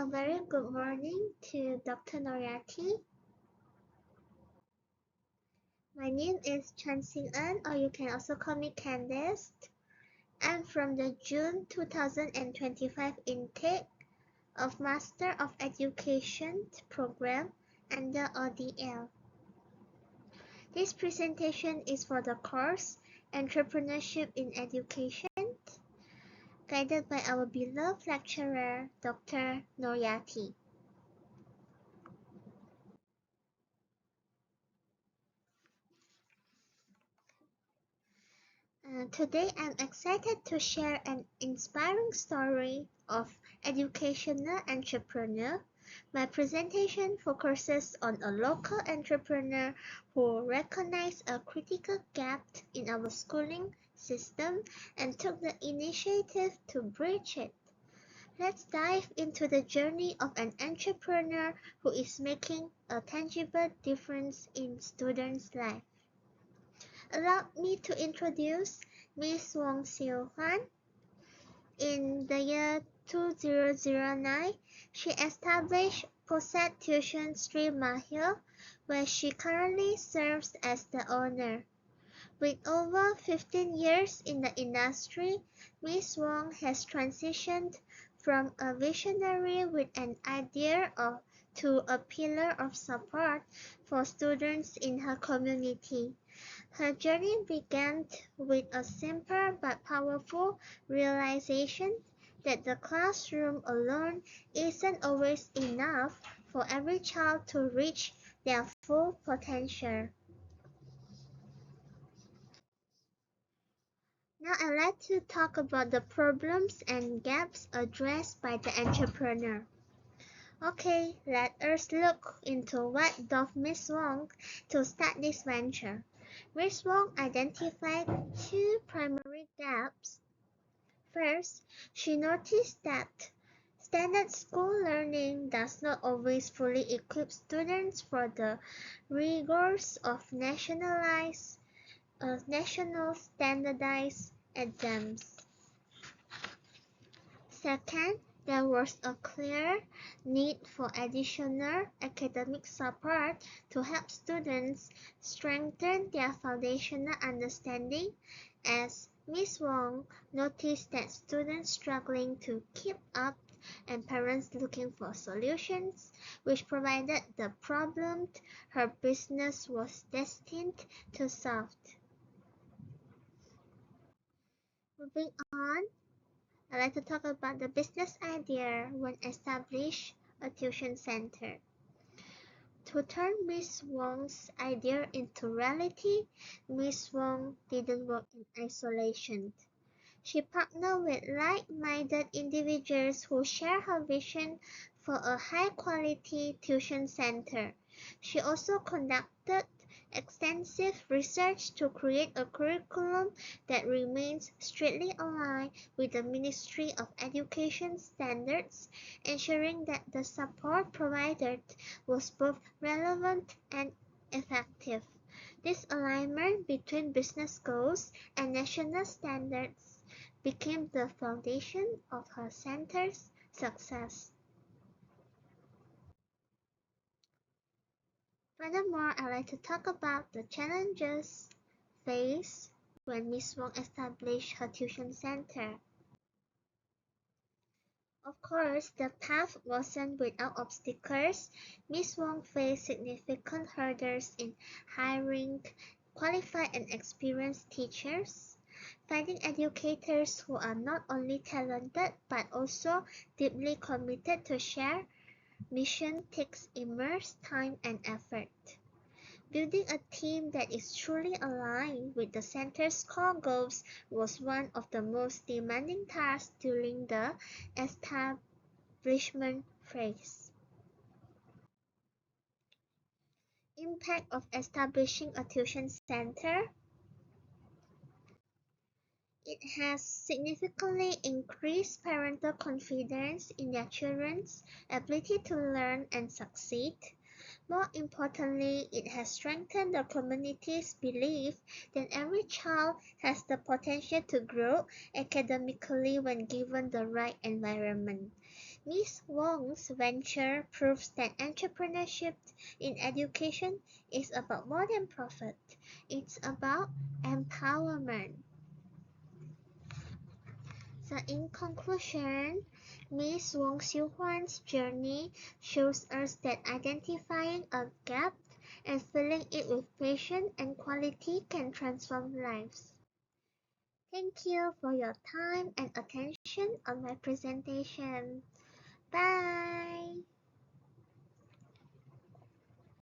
very good morning to Dr. Noriati. My name is Chan Sing An, or you can also call me Candice. I'm from the June 2025 intake of Master of Education program under ODL. This presentation is for the course Entrepreneurship in Education, guided by our beloved lecturer, Dr. Noriati. Today I'm excited to share an inspiring story of educational entrepreneur. My presentation focuses on a local entrepreneur who recognized a critical gap in our schooling system and took the initiative to bridge it. Let's dive into the journey of an entrepreneur who is making a tangible difference in students' lives. Allow me to introduce Miss Wong Siu Hwan. In the year 2009, she established Posset Tuition Sri Mahil, where she currently serves as the owner. With over 15 years in the industry, Miss Wong has transitioned from a visionary with an idea to a pillar of support for students in her community. Her journey began with a simple but powerful realization that the classroom alone isn't always enough for every child to reach their full potential. Now I'd like to talk about the problems and gaps addressed by the entrepreneur. Okay, let us look into what drove Miss Wong to start this venture. Miss Wong identified two primary gaps. First, she noticed that standard school learning does not always fully equip students for the rigors of national standardized exams. Second, there was a clear need for additional academic support to help students strengthen their foundational understanding, as Ms. Wong noticed that students struggling to keep up and parents looking for solutions, which provided the problem her business was destined to solve. Moving on, I'd like to talk about the business idea when establish a tuition center. To turn Miss Wong's idea into reality, Miss Wong didn't work in isolation. She partnered with like-minded individuals who share her vision for a high-quality tuition center. She also conducted extensive research to create a curriculum that remains strictly aligned with the Ministry of Education standards, ensuring that the support provided was both relevant and effective. This alignment between business goals and national standards became the foundation of her center's success. Furthermore, I'd like to talk about the challenges faced when Miss Wong established her tuition center. Of course, the path wasn't without obstacles. Miss Wong faced significant hurdles in hiring qualified and experienced teachers, finding educators who are not only talented but also deeply committed to share mission takes immense time and effort. Building a team that is truly aligned with the center's core goals was one of the most demanding tasks during the establishment phase. Impact of establishing a tuition center. It has significantly increased parental confidence in their children's ability to learn and succeed. More importantly, it has strengthened the community's belief that every child has the potential to grow academically when given the right environment. Ms. Wong's venture proves that entrepreneurship in education is about more than profit. It's about empowerment. So in conclusion, Ms. Wong Xiu-Huan's journey shows us that identifying a gap and filling it with passion and quality can transform lives. Thank you for your time and attention on my presentation. Bye!